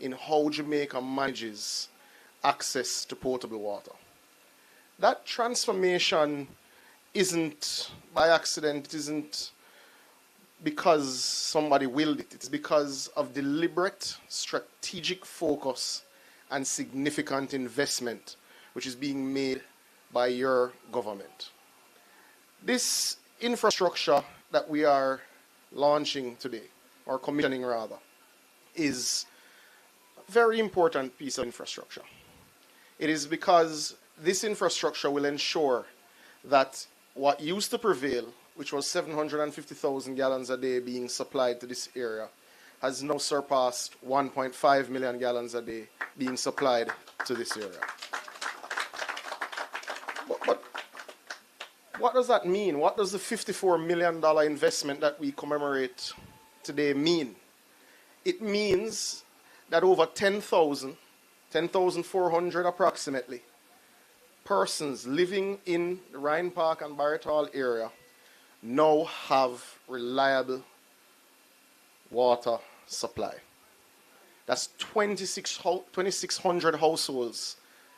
in how Jamaica manages access to potable water. That transformation isn't by accident, it isn't because somebody willed it. It's because of deliberate, strategic focus and significant investment which is being made by your government. This infrastructure that we are launching today, or commissioning rather, is a very important piece of infrastructure. It is because this infrastructure will ensure that what used to prevail, which was 750,000 gallons a day being supplied to this area, has now surpassed 1.5 million gallons a day being supplied to this area. But what does that mean? What does the $54 million investment that we commemorate today mean? It means that over 10,400 approximately, persons living in the Rhyne Park and Barrett Hall area now have reliable water supply. That's 2,600 households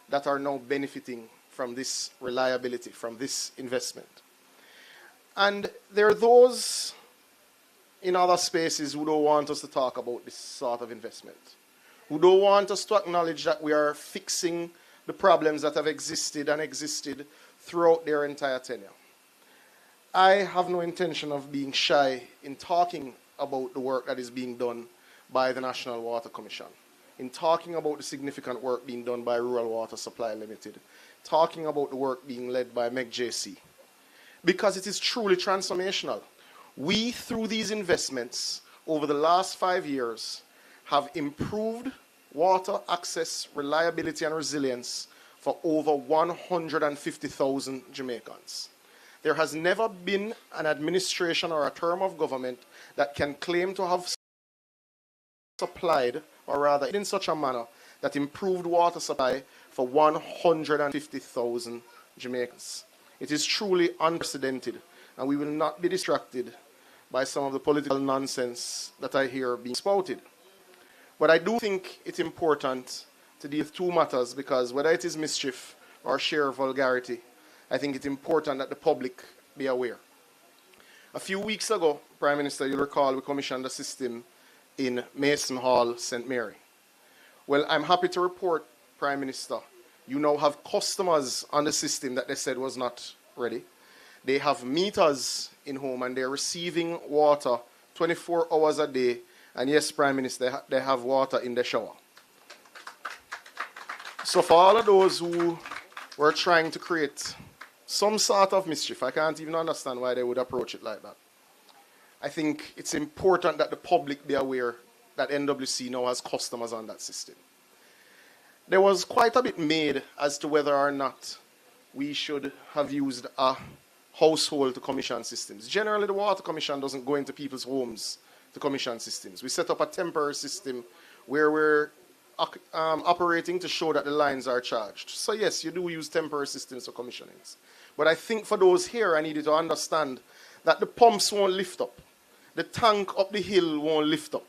that are now benefiting from this reliability, from this investment. And there are those in other spaces who don't want us to talk about this sort of investment, who don't want us to acknowledge that we are fixing the problems that have existed throughout their entire tenure. I have no intention of being shy in talking about the work that is being done by the National Water Commission, in talking about the significant work being done by Rural Water Supply Limited, talking about the work being led by MECJC, because it is truly transformational. We, through these investments over the last 5 years, have improved water access, reliability, and resilience for over 150,000 Jamaicans. There has never been an administration or a term of government that can claim to have supplied, or rather in such a manner, that improved water supply for 150,000 Jamaicans. It is truly unprecedented, and we will not be distracted by some of the political nonsense that I hear being spouted. But I do think it's important to deal with two matters, because whether it is mischief or sheer vulgarity, I think it's important that the public be aware. A few weeks ago, Prime Minister, you'll recall, we commissioned a system in Mason Hall, St. Mary. Well, I'm happy to report, Prime Minister, you now have customers on the system that they said was not ready. They have meters in home and they're receiving water 24 hours a day. And yes, Prime Minister, they have water in the shower. So for all of those who were trying to create some sort of mischief, I can't even understand why they would approach it like that. I think it's important that the public be aware that NWC now has customers on that system. There was quite a bit made as to whether or not we should have used a household to commission systems. Generally, the Water Commission doesn't go into people's homes to commission systems. We set up a temporary system where we're operating to show that the lines are charged. So yes, you do use temporary systems for commissionings. But I think for those here, I need you to understand that the pumps won't lift up. The tank up the hill won't lift up.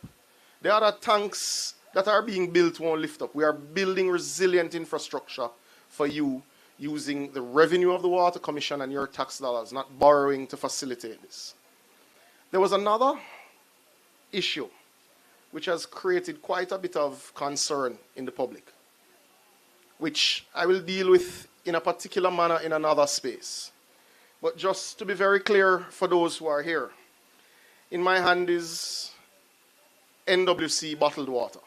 The other tanks that are being built won't lift up. We are building resilient infrastructure for you using the revenue of the Water Commission and your tax dollars, not borrowing to facilitate this. There was another issue which has created quite a bit of concern in the public, which I will deal with in a particular manner in another space. But just to be very clear for those who are here, in my hand is NWC bottled water,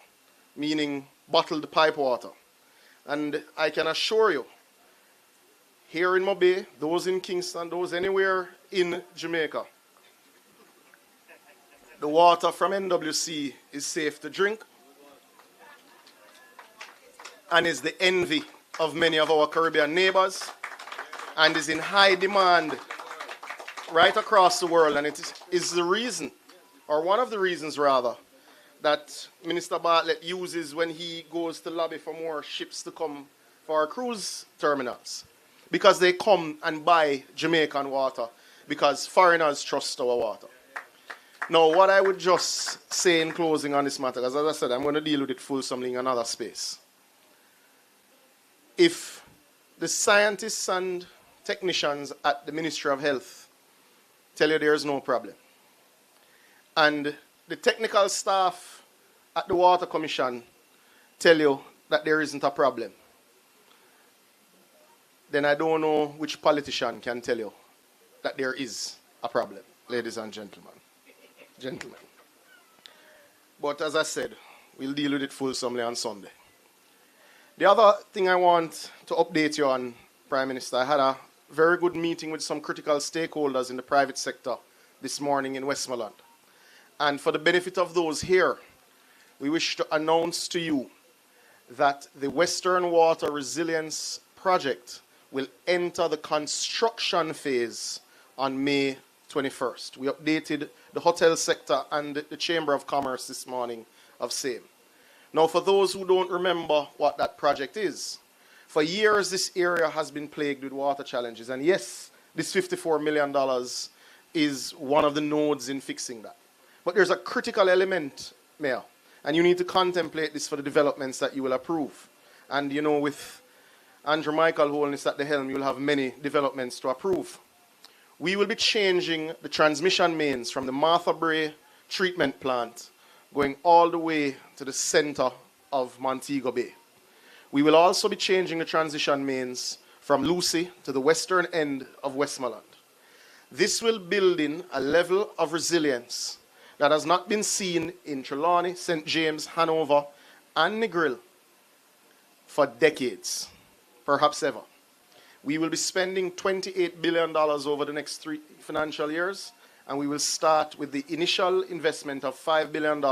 meaning bottled pipe water. And I can assure you, here in Mobay, those in Kingston, those anywhere in Jamaica, the water from NWC is safe to drink and is the envy of many of our Caribbean neighbors and is in high demand right across the world. And it is the reason, or one of the reasons rather, that Minister Bartlett uses when he goes to lobby for more ships to come for our cruise terminals. Because they come and buy Jamaican water because foreigners trust our water. Now, what I would just say in closing on this matter, because as I said, I'm going to deal with it fulsomely in another space. If the scientists and technicians at the Ministry of Health tell you there is no problem, and the technical staff at the Water Commission tell you that there isn't a problem, then I don't know which politician can tell you that there is a problem, ladies and gentlemen. But as I said, we'll deal with it fulsomely on Sunday. The other thing I want to update you on, Prime Minister, I had a very good meeting with some critical stakeholders in the private sector this morning in Westmoreland. And for the benefit of those here, we wish to announce to you that the Western Water Resilience Project will enter the construction phase on May 21st. We updated the hotel sector and the Chamber of Commerce this morning of same. Now, for those who don't remember what that project is, for years this area has been plagued with water challenges. And yes, this $54 million is one of the nodes in fixing that. But there's a critical element, Mayor, and you need to contemplate this for the developments that you will approve. And you know, with Andrew Holness at the helm, you'll have many developments to approve. We will be changing the transmission mains from the Martha Bray treatment plant going all the way to the center of Montego Bay. We will also be changing the transition mains from Lucy to the western end of Westmoreland. This will build in a level of resilience that has not been seen in Trelawney, St. James, Hanover, and Negril for decades, perhaps ever. We will be spending $28 billion over the next 3 financial years, and we will start with the initial investment of $5 billion,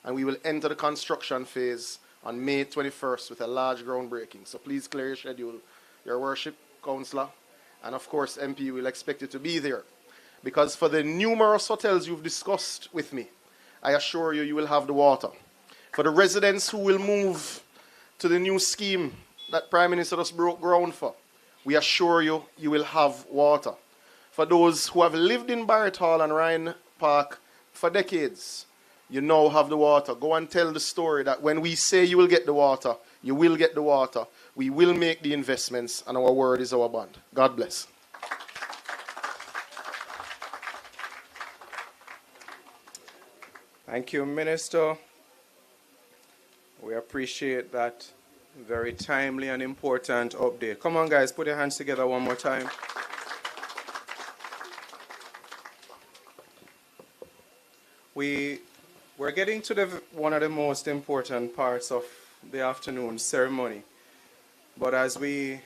and we will enter the construction phase on May 21st with a large groundbreaking. So please clear your schedule, Your Worship, Councillor, and of course, MP will expect you to be there. Because for the numerous hotels you've discussed with me, I assure you, you will have the water. For the residents who will move to the new scheme that Prime Minister just broke ground for, we assure you, you will have water. For those who have lived in Barrett Hall and Rhyne Park for decades, you now have the water. Go and tell the story that when we say you will get the water, you will get the water. We will make the investments, and our word is our bond. God bless. Thank you, Minister. We appreciate that very timely and important update. Come on, guys, put your hands together one more time. We're getting to one of the most important parts of the afternoon ceremony. But as we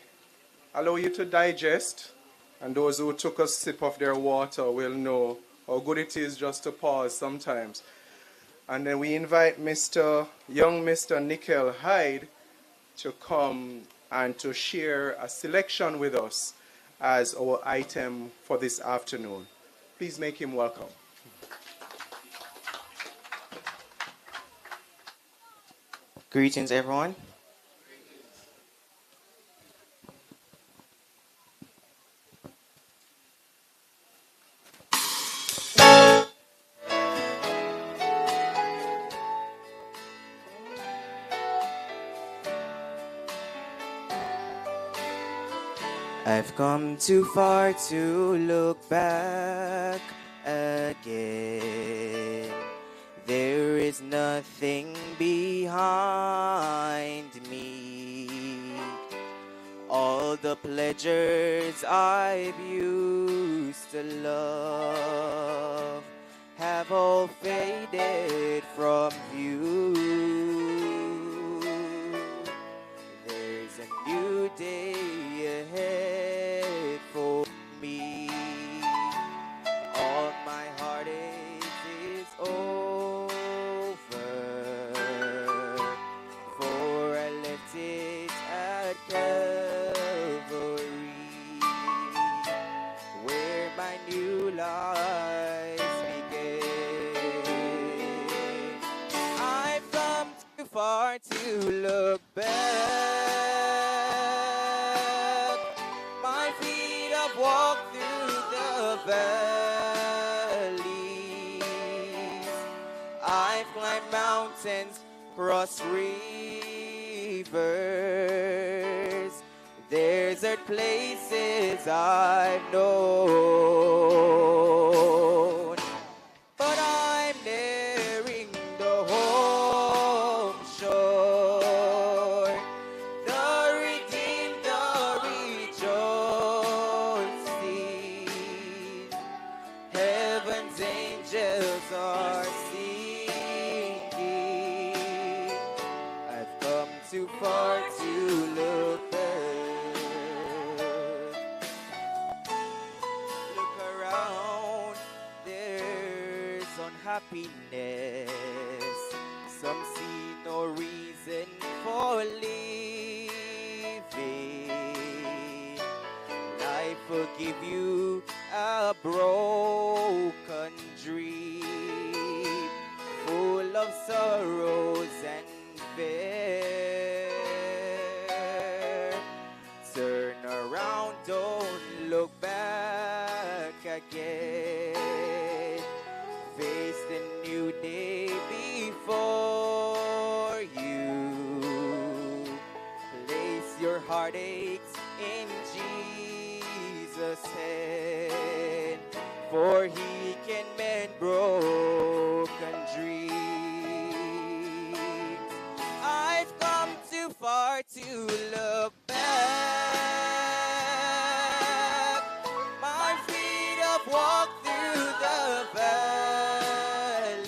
allow you to digest, and those who took a sip of their water will know how good it is just to pause sometimes. And then we invite young Mr. Nickel Hyde to come and to share a selection with us as our item for this afternoon. Please make him welcome. Greetings, everyone. I've come too far to look back again. There is nothing behind me. All the pleasures I've used to love have all faded from view. There's a new day ahead for me. All my heartache is over, for I left it at Calvary, where my new life began. I've come too far to look back. My feet have walked through the valley. mountains, cross rivers, desert places I've known, but I'm nearing the home shore. The redeemed, the rejoicing, heaven's angels are singing. I've come too far to look back. Look around, there's unhappiness. Some see no reason for living. Life will give you a broken dream, full of sorrows and fear. Turn around, don't look back again. Face the new day before you. Place your heartaches in Jesus' hand, for He can mend broken dreams. I've come too far to look back. My feet have walked through the valley.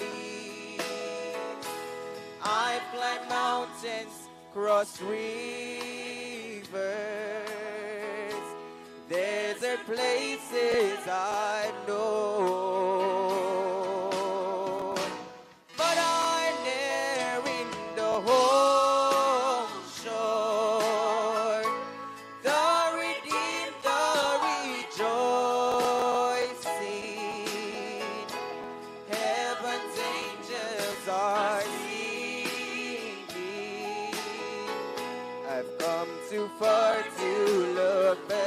I've climbed mountains, crossed rivers, desert places I've known, but I'm nearing the home shore. The redeemed, the rejoicing, heaven's angels are singing. I've come too far to look back,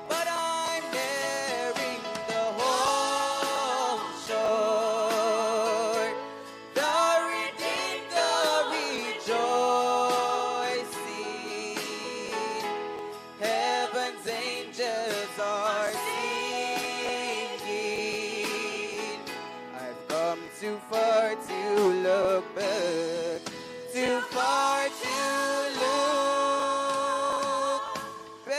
but I'm nearing the home shore. The redeemed, the rejoicing, heaven's angels are singing. I've come too far to look back, too far to look back.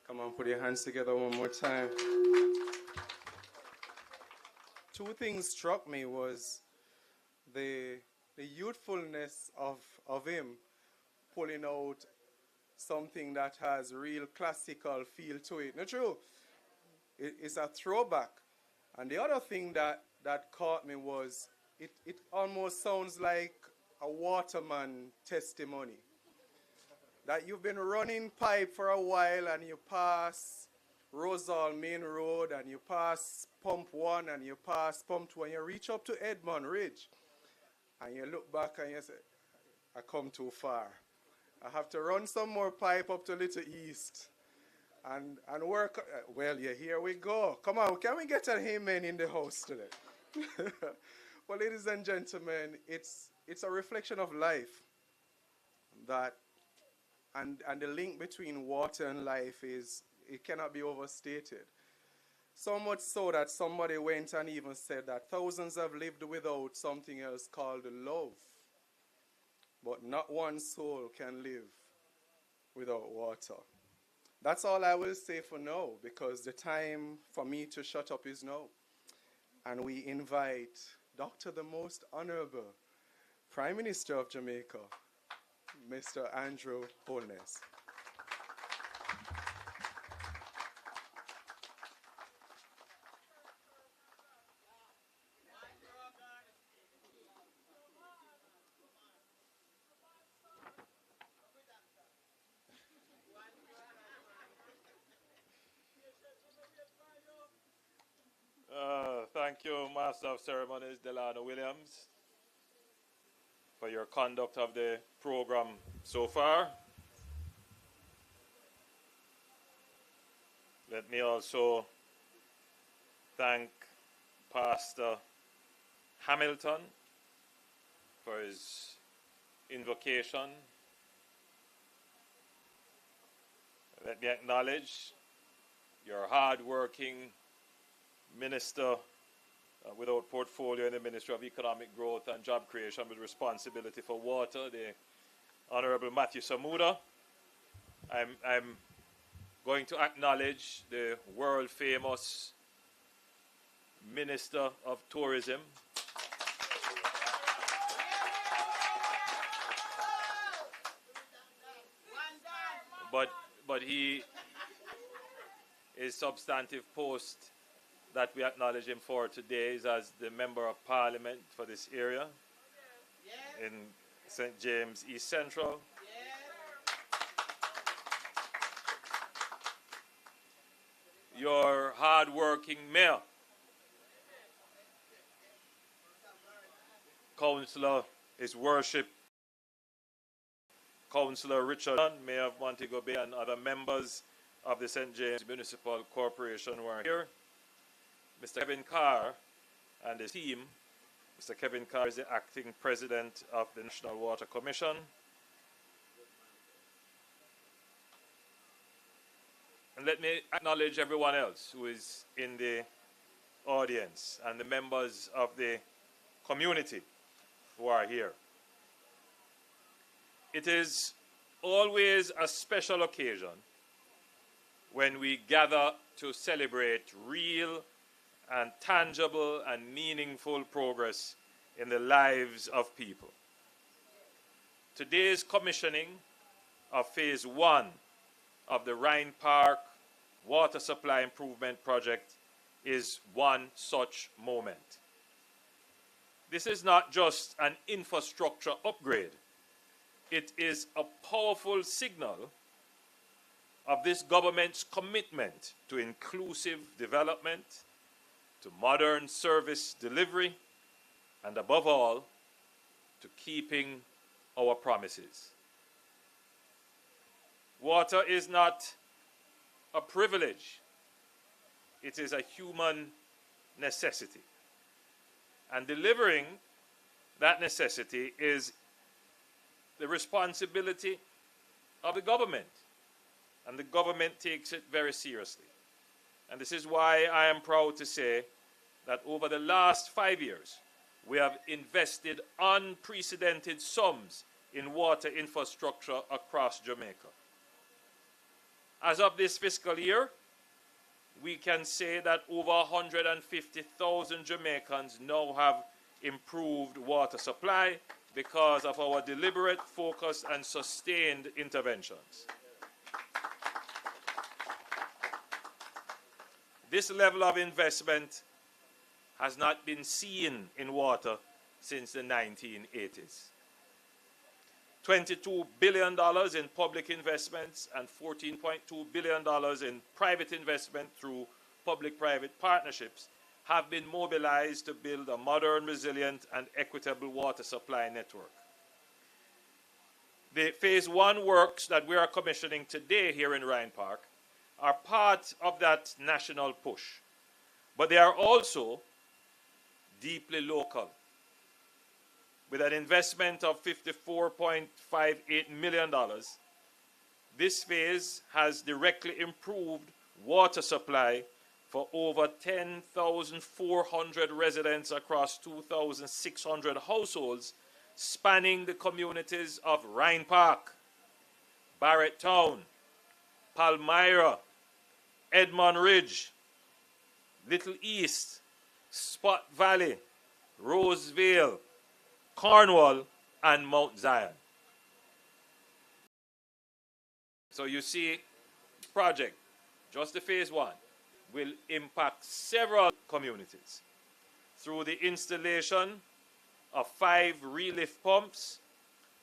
Come on, put your hands together one more time. Two things struck me was the youthfulness of him pulling out something that has real classical feel to it. Not true. It's a throwback. And the other thing that caught me was it almost sounds like a waterman testimony. That you've been running pipe for a while and you pass Rosal Main Road and you pass Pump 1 and you pass Pump 2 and you reach up to Edmund Ridge and you look back and you say, I come too far. I have to run some more pipe up to Little East and work. Well, yeah, here we go. Come on, can we get an amen in the house today? Well, ladies and gentlemen, it's a reflection of life that, and the link between water and life it cannot be overstated. So much so that somebody went and even said that thousands have lived without something else called love. But not one soul can live without water. That's all I will say for now, because the time for me to shut up is now. And we invite Dr. the Most Honorable Prime Minister of Jamaica, Mr. Andrew Holness. Thank you, Master of Ceremonies, Delano Williams. for your conduct of the program so far. Let me also thank Pastor Hamilton for his invocation. Let me acknowledge your hard-working minister without portfolio in the Ministry of Economic Growth and Job Creation with responsibility for water, the Honorable Matthew Samuda. I'm going to acknowledge the world-famous Minister of Tourism, but his substantive post that we acknowledge him for today is as the Member of Parliament for this area in St. James East Central. Your hard-working mayor, Councillor, His Worship, Councillor Richard, Mayor of Montego Bay, and other members of the St. James Municipal Corporation who are here. Mr. Kevin Carr and his team. Mr. Kevin Carr is the acting president of the National Water Commission. And let me acknowledge everyone else who is in the audience and the members of the community who are here. It is always a special occasion when we gather to celebrate real and tangible and meaningful progress in the lives of people. Today's commissioning of Phase 1 of the Rhyne Park Water Supply Improvement Project is one such moment. This is not just an infrastructure upgrade. It is a powerful signal of this government's commitment to inclusive development, to modern service delivery, and above all, to keeping our promises. Water is not a privilege. It is a human necessity. And delivering that necessity is the responsibility of the government. And the government takes it very seriously. And this is why I am proud to say that over the last 5 years, we have invested unprecedented sums in water infrastructure across Jamaica. As of this fiscal year, we can say that over 150,000 Jamaicans now have improved water supply because of our deliberate, focused, and sustained interventions. This level of investment has not been seen in water since the 1980s. $22 billion in public investments and $14.2 billion in private investment through public-private partnerships have been mobilized to build a modern, resilient, and equitable water supply network. The Phase 1 works that we are commissioning today here in Rhyne Park are part of that national push, but they are also deeply local. With an investment of $54.58 million, this phase has directly improved water supply for over 10,400 residents across 2,600 households spanning the communities of Rhyne Park, Barrett Town, Palmyra, Edmond Ridge, Little East, Spot Valley, Roseville, Cornwall, and Mount Zion. So you see, the project, just the Phase 1, will impact several communities through the installation of 5 relief pumps,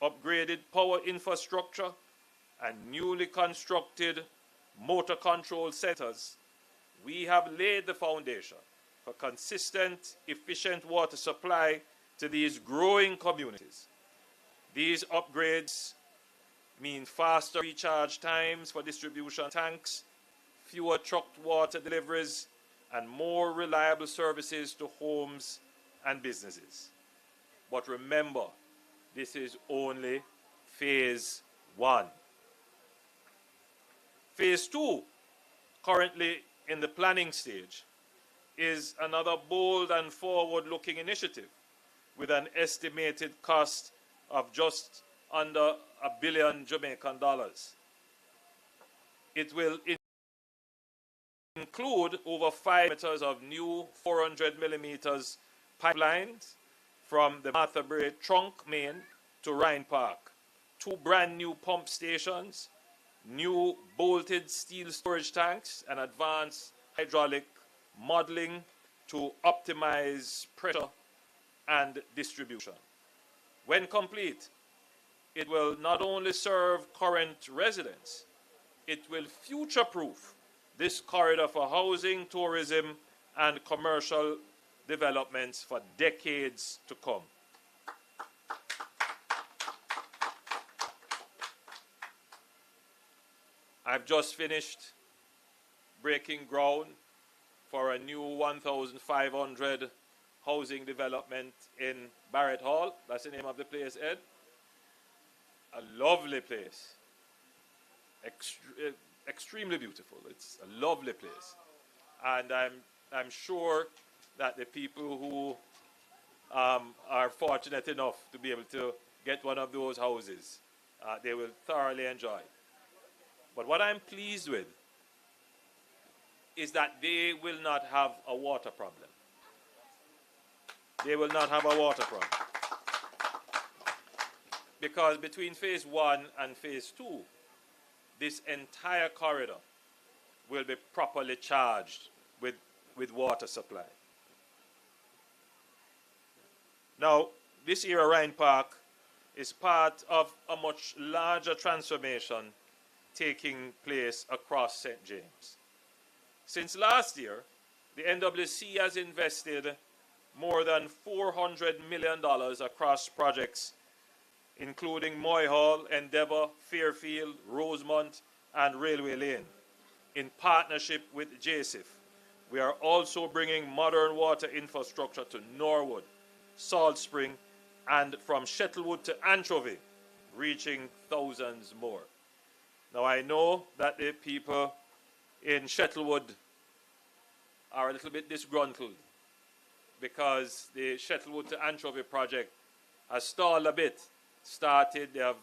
upgraded power infrastructure, and newly constructed motor control centers. We have laid the foundation for consistent, efficient water supply to these growing communities These upgrades mean faster recharge times for distribution tanks, fewer trucked water deliveries, and more reliable services to homes and businesses. But remember, this is only phase 1. Phase 2, currently in the planning stage, is another bold and forward-looking initiative with an estimated cost of just under $1 billion Jamaican dollars. It will include over 5 meters of new 400 millimeters pipelines from the Martha Brae trunk main to Rhyne Park, 2 brand new pump stations, new bolted steel storage tanks, and advanced hydraulic modeling to optimize pressure and distribution. When complete, it will not only serve current residents, it will future-proof this corridor for housing, tourism, and commercial developments for decades to come. I've just finished breaking ground for a new 1,500 housing development in Barrett Hall. That's the name of the place, Ed. A lovely place. Extremely beautiful. It's a lovely place. And I'm sure that the people who are fortunate enough to be able to get one of those houses, they will thoroughly enjoy. But what I'm pleased with is that they will not have a water problem. They will not have a water problem. Because between phase 1 and phase 2, this entire corridor will be properly charged with water supply. Now, this era Rhyne Park is part of a much larger transformation taking place across St. James. Since last year, the NWC has invested more than $400 million across projects including Moy Hall, Endeavour, Fairfield, Rosemont, and Railway Lane. In partnership with JISTV, we are also bringing modern water infrastructure to Norwood, Salt Spring, and from Shettlewood to Anchovy, reaching thousands more. Now, I know that the people in Shettlewood are a little bit disgruntled because the Shettlewood to Anchovy project has stalled a bit. Started, they have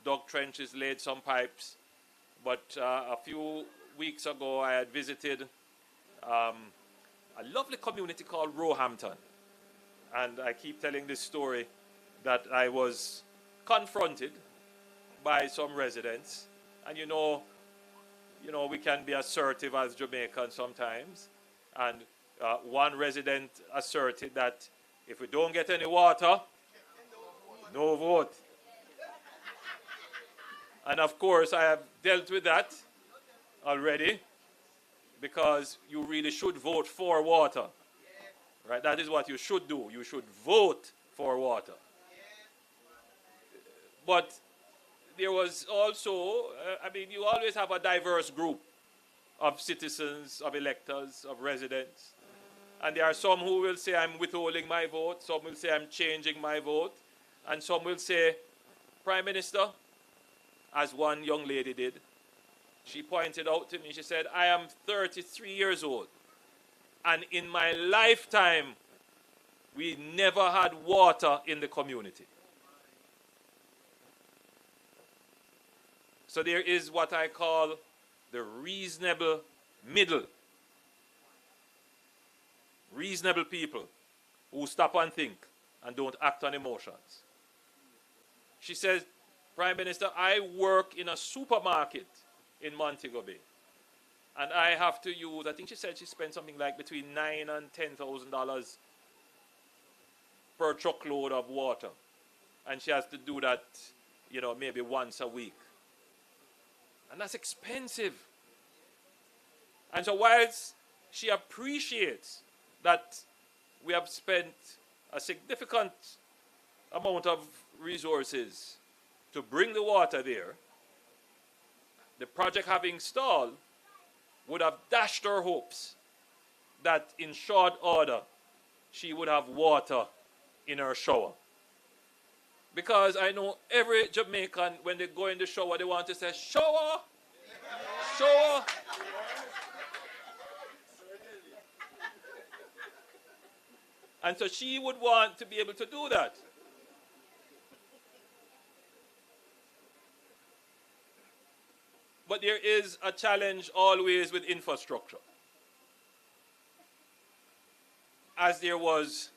dug trenches, laid some pipes, but a few weeks ago I had visited a lovely community called Roehampton, and I keep telling this story that I was confronted by some residents, and you know we can be assertive as Jamaicans sometimes, and one resident asserted that if we don't get any water, no vote. And of course, I have dealt with that already because you really should vote for water. Right? That is what you should do. You should vote for water. But there was also, you always have a diverse group of citizens, of electors, of residents. And there are some who will say I'm withholding my vote, some will say I'm changing my vote. And some will say, Prime Minister, as one young lady did, she pointed out to me, she said, I am 33 years old, and in my lifetime, we never had water in the community. So there is what I call the reasonable middle. Reasonable people who stop and think and don't act on emotions. She says, Prime Minister, I work in a supermarket in Montego Bay. And I have to use, I think she said she spent something like between $9,000 and $10,000 per truckload of water. And she has to do that, maybe once a week. And that's expensive. And so whilst she appreciates that we have spent a significant amount of resources to bring the water there, the project having stalled would have dashed her hopes that in short order she would have water in her shower. Because I know every Jamaican, when they go in the shower, they want to say, shower, shower. And so she would want to be able to do that. But there is a challenge always with infrastructure. As there was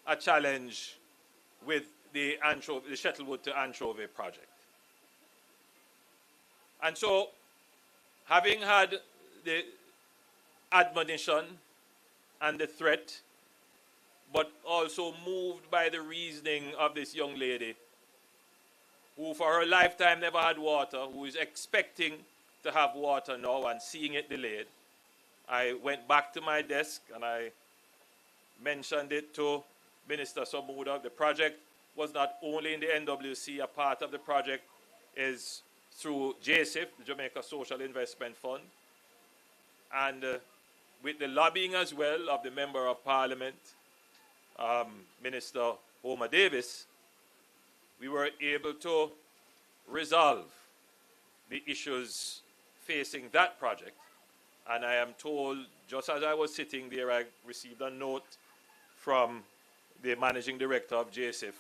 a challenge with the Shuttlewood to Anchovy project. And so, having had the admonition and the threat, but also moved by the reasoning of this young lady, who for her lifetime never had water, who is expecting to have water now and seeing it delayed, I went back to my desk and I mentioned it to Minister Somuda. The project was not only in the NWC, a part of the project is through JISTV, the Jamaica Social Investment Fund, and with the lobbying as well of the Member of Parliament, Minister Homer Davis, we were able to resolve the issues facing that project. And I am told, just as I was sitting there, I received a note from the Managing Director of JISTV,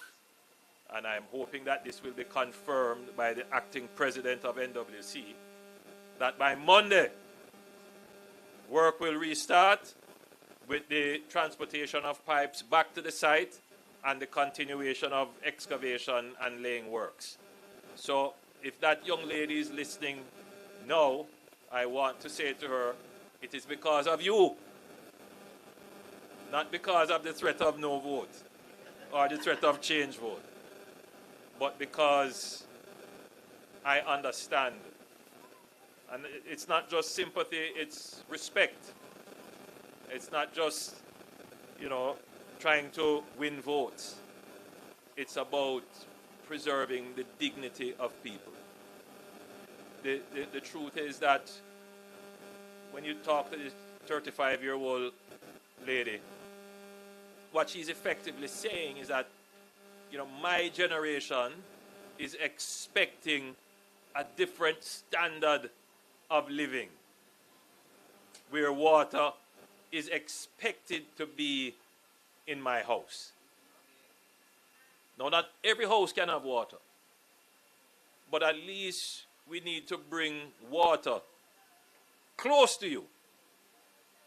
and I'm hoping that this will be confirmed by the Acting President of NWC, that by Monday, work will restart with the transportation of pipes back to the site and the continuation of excavation and laying works. So if that young lady is listening now, I want to say to her, it is because of you, not because of the threat of no vote or the threat of change vote, but because I understand. And it's not just sympathy, it's respect. It's not just, trying to win votes. It's about preserving the dignity of people. The truth is that when you talk to this 35-year-old lady, what she's effectively saying is that, my generation is expecting a different standard of living, where water is expected to be in my house. Now, not every house can have water, but at least we need to bring water close to you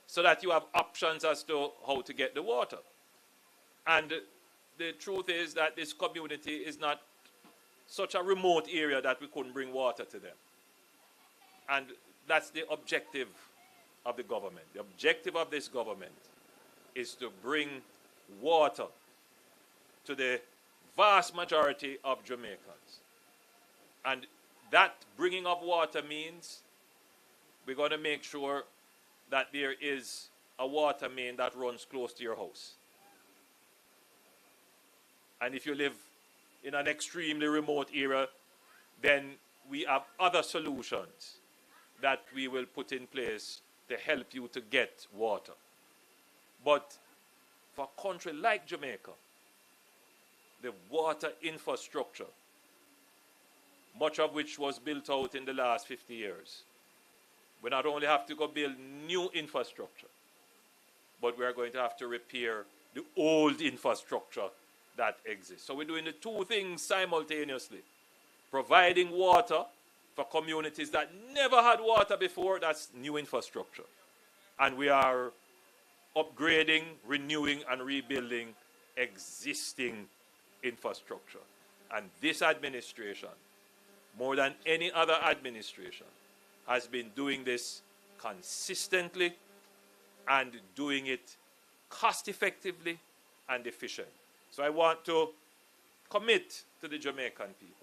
so that you have options as to how to get the water. And the truth is that this community is not such a remote area that we couldn't bring water to them. And that's the objective of the government. The objective of this government is to bring water to the vast majority of Jamaicans. And that bringing of water means we're going to make sure that there is a water main that runs close to your house. And if you live in an extremely remote area, then we have other solutions that we will put in place to help you to get water. But for a country like Jamaica, the water infrastructure, much of which was built out in the last 50 years, we not only have to go build new infrastructure, but we are going to have to repair the old infrastructure that exists. So we're doing the two things simultaneously. Providing water for communities that never had water before, that's new infrastructure. And we are upgrading, renewing, and rebuilding existing infrastructure. And this administration, more than any other administration, has been doing this consistently and doing it cost effectively and efficient. So I want to commit to the Jamaican people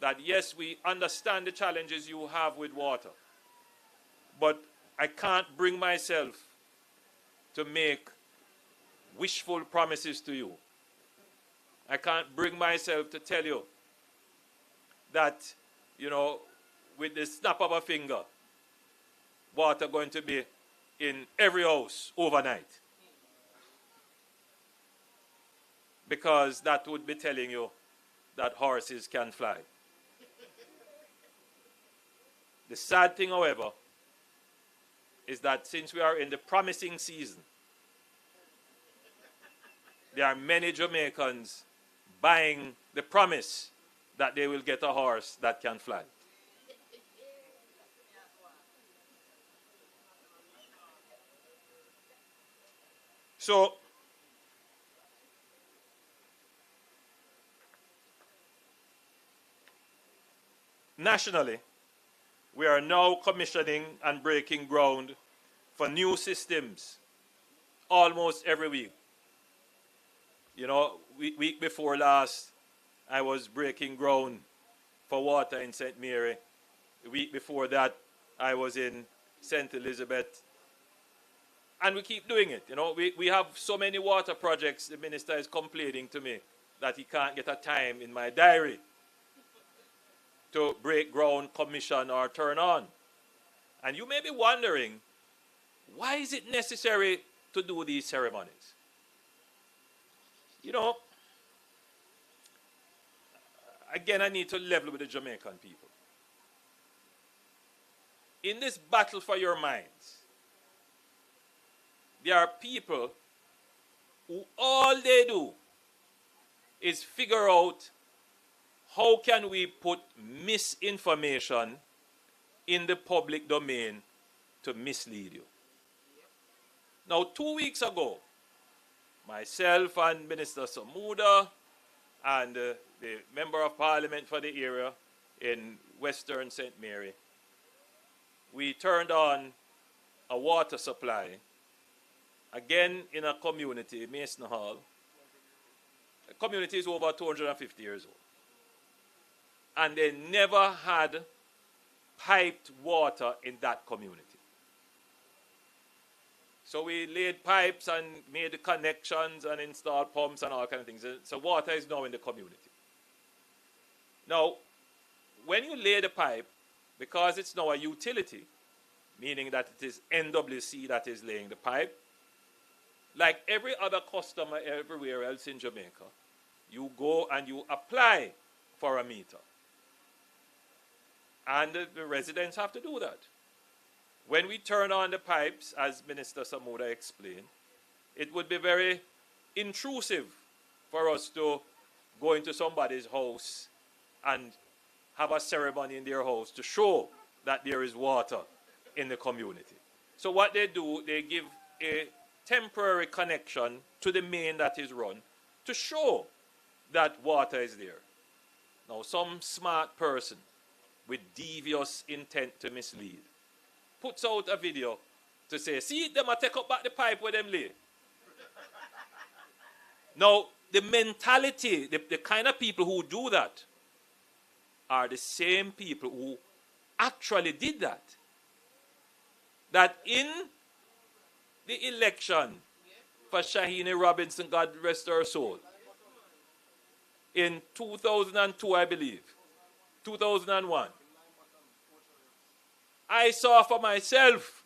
that yes, we understand the challenges you have with water, but I can't bring myself to make wishful promises to you. I can't bring myself to tell you that, you know, with the snap of a finger, water going to be in every house overnight. Because that would be telling you that horses can fly. The sad thing, however, is that since we are in the promising season, there are many Jamaicans buying the promise that they will get a horse that can fly. So, nationally, we are now commissioning and breaking ground for new systems almost every week. You know, week before last, I was breaking ground for water in St. Mary. The week before that, I was in St. Elizabeth. And we keep doing it. You know, we have so many water projects. The minister is complaining to me that he can't get a time in my diary to break ground, commission, or turn on. And you may be wondering, why is it necessary to do these ceremonies? You know, again, I need to level with the Jamaican people. In this battle for your minds, there are people who all they do is figure out how can we put misinformation in the public domain to mislead you. Now, 2 weeks ago, myself and Minister Samuda and the Member of Parliament for the area in Western St. Mary, we turned on a water supply, again in a community, Mason Hall. The community is over 250 years old. And they never had piped water in that community. So we laid pipes and made the connections and installed pumps and all kinds of things. So water is now in the community. Now, when you lay the pipe, because it's now a utility, meaning that it is NWC that is laying the pipe, like every other customer everywhere else in Jamaica, you go and you apply for a meter. And the residents have to do that. When we turn on the pipes, as Minister Samuda explained, it would be very intrusive for us to go into somebody's house and have a ceremony in their house to show that there is water in the community. So what they do, they give a temporary connection to the main that is run to show that water is there. Now, some smart person with devious intent to mislead puts out a video to say, see, them a take up back the pipe where them lay. Now, the mentality, the kind of people who do that are the same people who actually did that. That in the election for Shahini Robinson, God rest her soul, in 2002, I believe, 2001, I saw for myself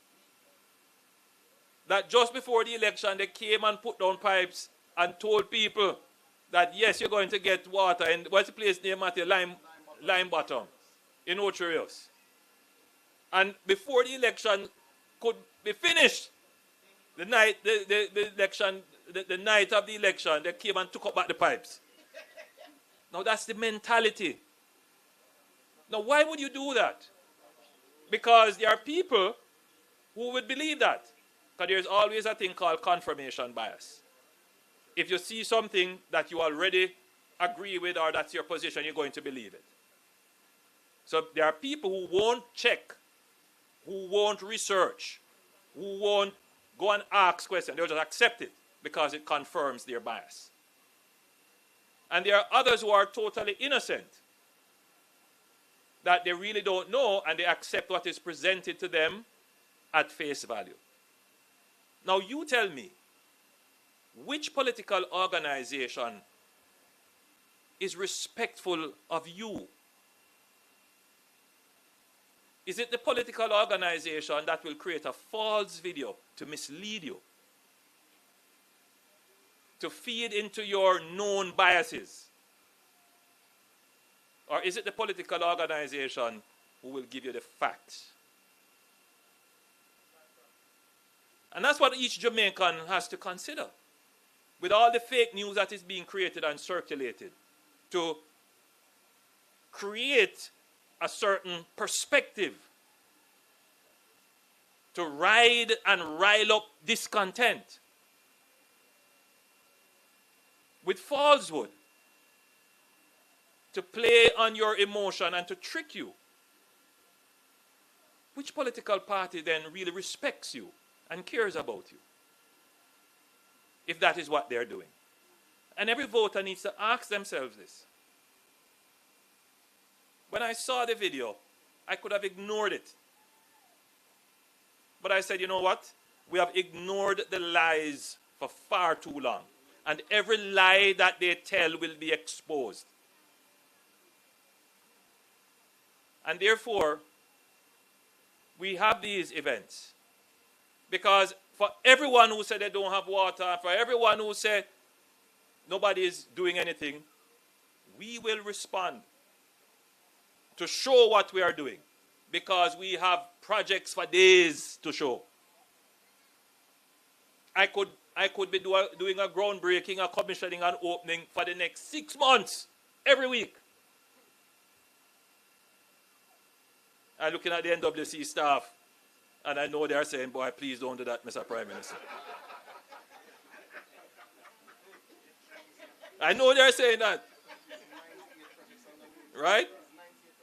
that just before the election, they came and put down pipes and told people that, yes, you're going to get water. And what's the place named, Matthew? Lime Bottom in Ocho Rios. And before the election could be finished, the night of the election, they came and took up back the pipes. Now, that's the mentality. Now, why would you do that? Because there are people who would believe that. Because there's always a thing called confirmation bias. If you see something that you already agree with or that's your position, you're going to believe it. So there are people who won't check, who won't research, who won't go and ask questions. They'll just accept it because it confirms their bias. And there are others who are totally innocent, that they really don't know and they accept what is presented to them at face value. Now you tell me, which political organization is respectful of you? Is it the political organization that will create a false video to mislead you, to feed into your known biases? Or is it the political organization who will give you the facts? And that's what each Jamaican has to consider. With all the fake news that is being created and circulated, to create a certain perspective, to ride and rile up discontent with falsehood, to play on your emotion and to trick you. Which political party then really respects you and cares about you, if that is what they're doing? And every voter needs to ask themselves this. When I saw the video, I could have ignored it. But I said, you know what? We have ignored the lies for far too long. And every lie that they tell will be exposed. And therefore, we have these events. Because for everyone who said they don't have water, for everyone who said nobody is doing anything, we will respond to show what we are doing. Because we have projects for days to show. I could be doing a groundbreaking, a commissioning, and opening for the next 6 months, every week. I'm looking at the NWC staff, and I know they are saying, boy, please don't do that, Mr. Prime Minister. I know they are saying that. Right?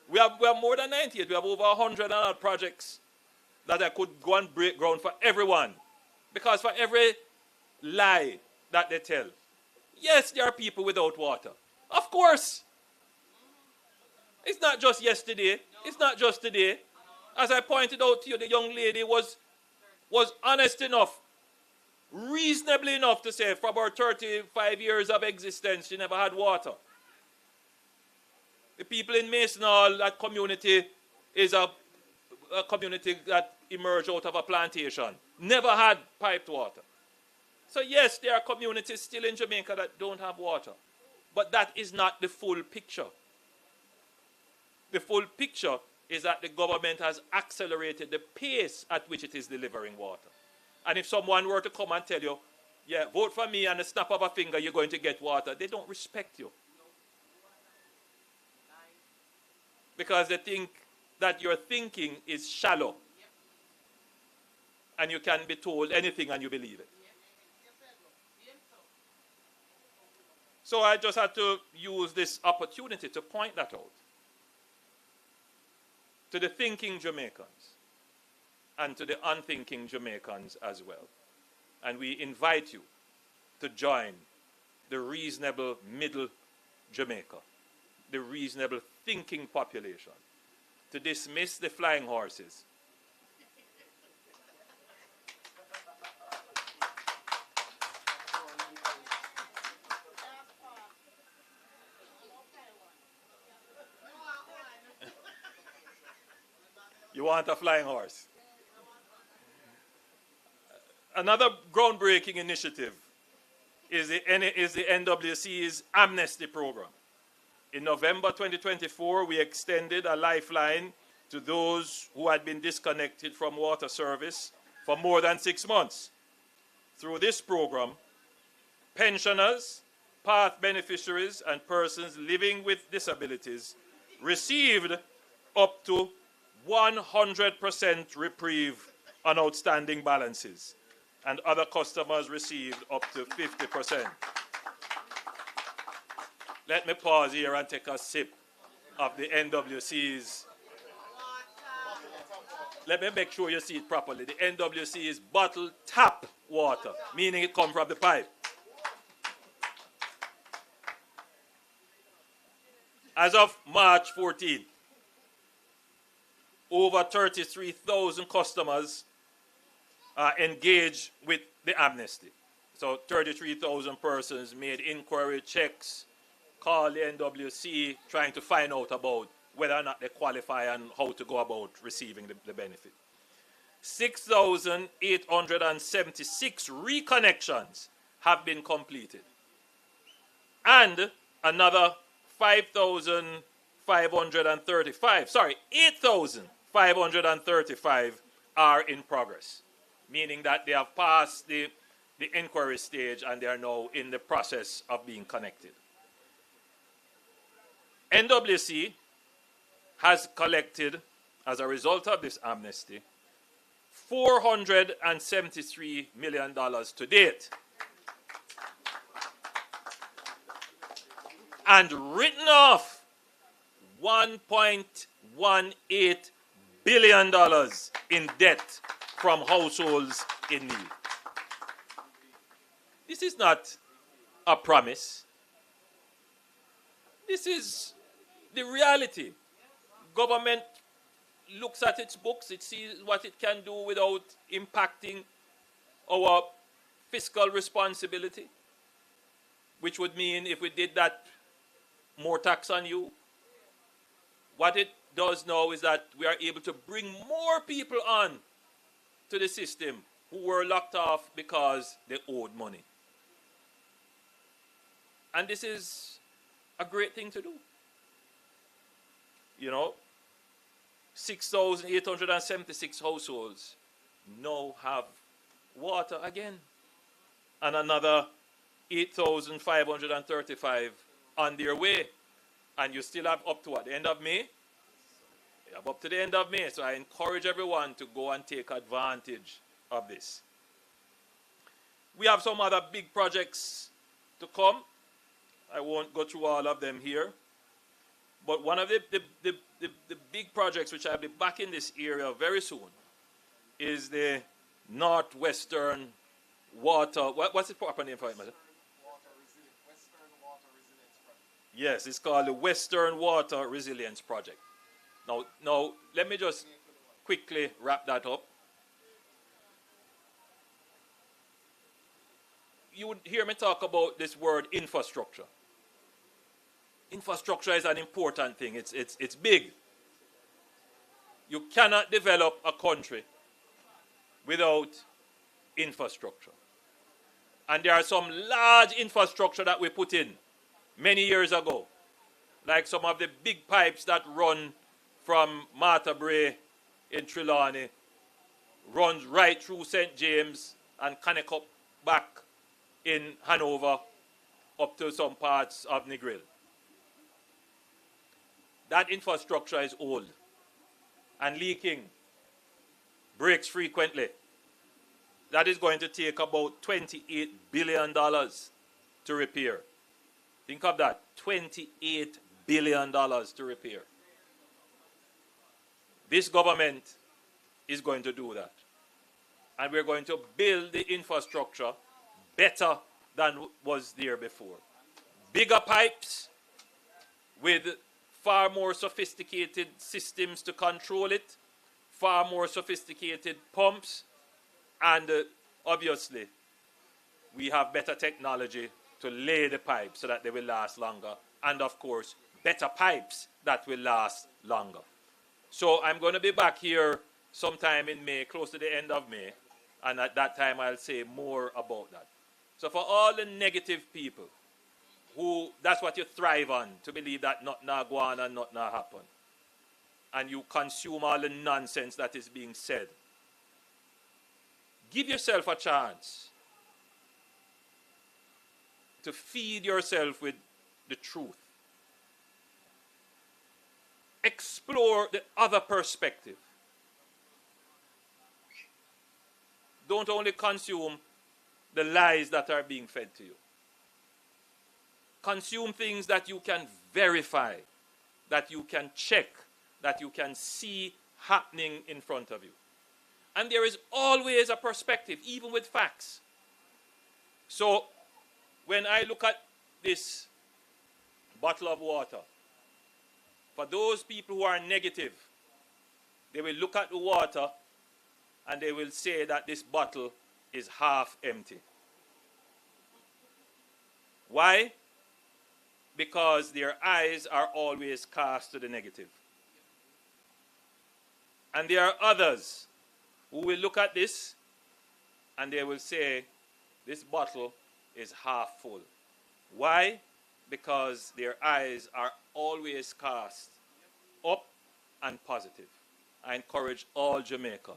We have more than 98. We have over 100 and odd projects that I could go and break ground for everyone. Because for every lie that they tell, yes, there are people without water. Of course. It's not just yesterday. It's not just today. As I pointed out to you, the young lady was honest enough, reasonably enough to say for about 35 years of existence, she never had water. The people in Mason Hall, that community is a community that emerged out of a plantation. Never had piped water. So yes, there are communities still in Jamaica that don't have water. But that is not the full picture. The full picture is that the government has accelerated the pace at which it is delivering water. And if someone were to come and tell you, yeah, vote for me and the snap of a finger you're going to get water, they don't respect you. Because they think that your thinking is shallow. And you can be told anything and you believe it. So I just had to use this opportunity to point that out to the thinking Jamaicans and to the unthinking Jamaicans as well. And we invite you to join the reasonable middle Jamaica, the reasonable thinking population, to dismiss the flying horses. You want a flying horse? Another groundbreaking initiative is the NWC's Amnesty program. In November 2024, we extended a lifeline to those who had been disconnected from water service for more than 6 months. Through this program, pensioners, path beneficiaries, and persons living with disabilities received up to 100% reprieve on outstanding balances, and other customers received up to 50%. Let me pause here and take a sip of the NWC's. Let me make sure you see it properly. The NWC's bottled tap water, meaning it comes from the pipe. As of March 14th, over 33,000 customers are engaged with the Amnesty. So 33,000 persons made inquiry checks, called the NWC trying to find out about whether or not they qualify and how to go about receiving the benefit. 6,876 reconnections have been completed. And another 8,535 are in progress, meaning that they have passed the inquiry stage and they are now in the process of being connected. NWC has collected, as a result of this amnesty, $473 million to date, and written off $1.18 billion in debt from households in need. This is not a promise. This is the reality. Government looks at its books, it sees what it can do without impacting our fiscal responsibility, which would mean if we did that, more tax on you. What it does now is that we are able to bring more people on to the system who were locked off because they owed money. And this is a great thing to do. You know, 6,876 households now have water again, and another 8,535 on their way. And you still have up to what, the end of May? You have up to the end of May. So I encourage everyone to go and take advantage of this. We have some other big projects to come. I won't go through all of them here. But one of the big projects, which I'll be back in this area very soon, is the Northwestern Water. What's the proper name for it, madam? Western Water Resilience Project. Yes, it's called the Western Water Resilience Project. Now, let me just quickly wrap that up. You would hear me talk about this word infrastructure. Infrastructure is an important thing. It's big. You cannot develop a country without infrastructure. And there are some large infrastructure that we put in many years ago, like some of the big pipes that run from Martha Bray in Trelawney, runs right through St. James and connect up back in Hanover up to some parts of Negril. That infrastructure is old and leaking, breaks frequently. That is going to take about $28 billion to repair. Think of that, $28 billion to repair. This government is going to do that. And we're going to build the infrastructure better than was there before. Bigger pipes with far more sophisticated systems to control it, far more sophisticated pumps, and obviously we have better technology to lay the pipes so that they will last longer, and of course better pipes that will last longer. So I'm going to be back here sometime in May, close to the end of May, and at that time I'll say more about that. So for all the negative people who, that's what you thrive on, to believe that nothing go on and nothing happen, and you consume all the nonsense that is being said, give yourself a chance to feed yourself with the truth. Explore the other perspective. Don't only consume the lies that are being fed to you. Consume things that you can verify, that you can check, that you can see happening in front of you. And there is always a perspective, even with facts. So, when I look at this bottle of water, for those people who are negative, they will look at the water and they will say that this bottle is half empty. Why? because their eyes are always cast to the negative. And there are others who will look at this and they will say, this bottle is half full. Why? Because their eyes are always cast up and positive. I encourage all Jamaica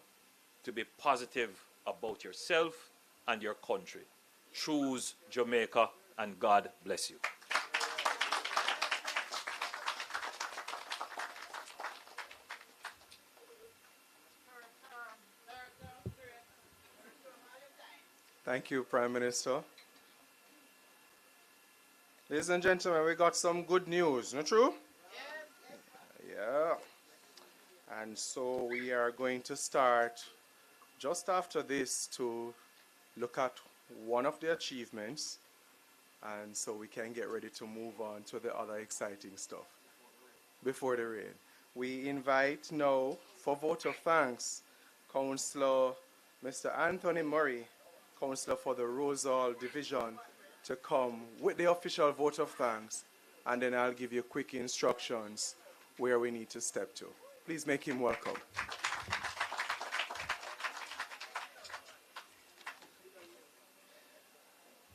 to be positive about yourself and your country. Choose Jamaica, and God bless you. Thank you, Prime Minister. Ladies and gentlemen, we got some good news, not true? Yes. Yeah. And so we are going to start just after this to look at one of the achievements, and so we can get ready to move on to the other exciting stuff before the rain. We invite now for vote of thanks Councillor Mr. Anthony Murray, Councillor for the Rosal Division, to come with the official vote of thanks, and then I'll give you quick instructions where we need to step to. Please make him welcome.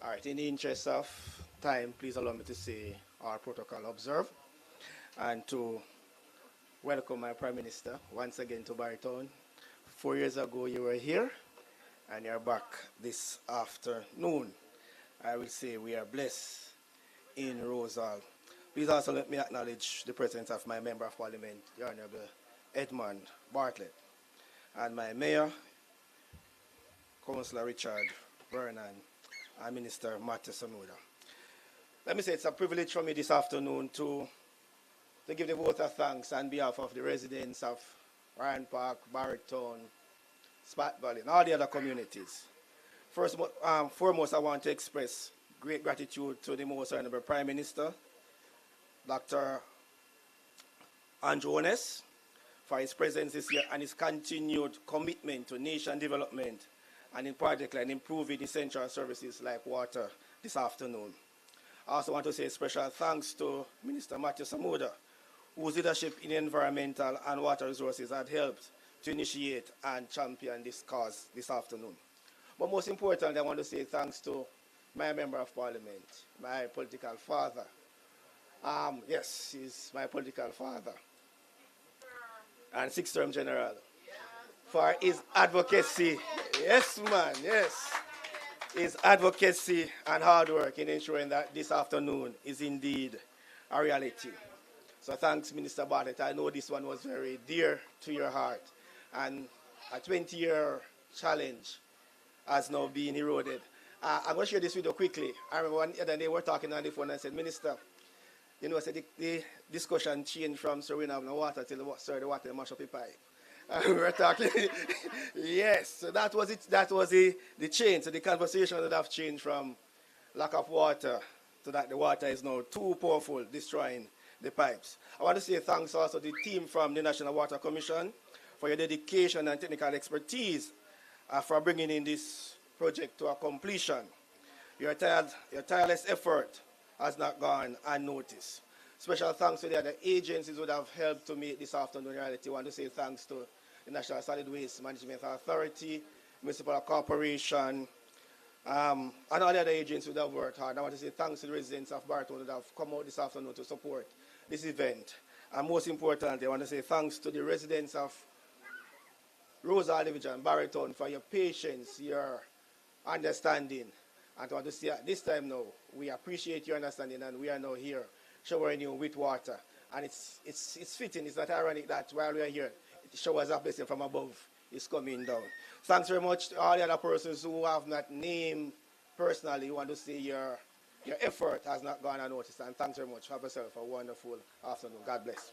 All right, in the interest of time, please allow me to say our protocol observe and to welcome my Prime Minister once again to Barrytown. 4 years ago, you were here, and you're back this afternoon. I will say we are blessed in Rosal. Please also let me acknowledge the presence of my Member of Parliament, the Honorable Edmund Bartlett, and my Mayor, Councillor Richard Vernon, and Minister Matthew Samuda. Let me say it's a privilege for me this afternoon to give the vote of thanks on behalf of the residents of Rhyne Park, Barrytown, Spat Valley, and all the other communities. Foremost, I want to express great gratitude to the Most Honorable Prime Minister, Dr. Andrew Holness, for his presence this year and his continued commitment to nation development, and in particular in improving essential services like water this afternoon. I also want to say special thanks to Minister Matthew Samuda, whose leadership in environmental and water resources had helped to initiate and champion this cause this afternoon. But most importantly, I want to say thanks to my Member of Parliament, my political father. Yes, he's my political father, and sixth-term general, for his advocacy. Yes, man, yes. His advocacy and hard work in ensuring that this afternoon is indeed a reality. So thanks, Minister Bartlett. I know this one was very dear to your heart, and a 20-year challenge has now been eroded. I'm going to share this video quickly. I remember one other day we were talking on the phone and I said, Minister, you know, I said the discussion changed from sir, we don't have no water till the water mash up the pipe. And we were talking, yes, so that was it. That was the change. So the conversation would have changed from lack of water to that the water is now too powerful, destroying the pipes. I want to say thanks also to the team from the National Water Commission for your dedication and technical expertise for bringing in this project to a completion. Your tireless effort has not gone unnoticed. Special thanks to the other agencies who would have helped to make this afternoon reality. I want to say thanks to the National Solid Waste Management Authority, Municipal Corporation, and all the other agencies who have worked hard. I want to say thanks to the residents of Barrytown who have come out this afternoon to support this event. And most importantly, I want to say thanks to the residents of Rosal Division, Barrytown, for your patience, your understanding. And I want to say at this time now, we appreciate your understanding, and we are now here showering you with water. And it's fitting, it's not ironic that while we are here, the showers of blessing from above is coming down. Thanks very much to all the other persons who have not named personally. We want to say your effort has not gone unnoticed. And thanks very much. Have yourself a wonderful afternoon. God bless.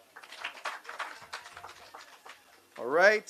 All right.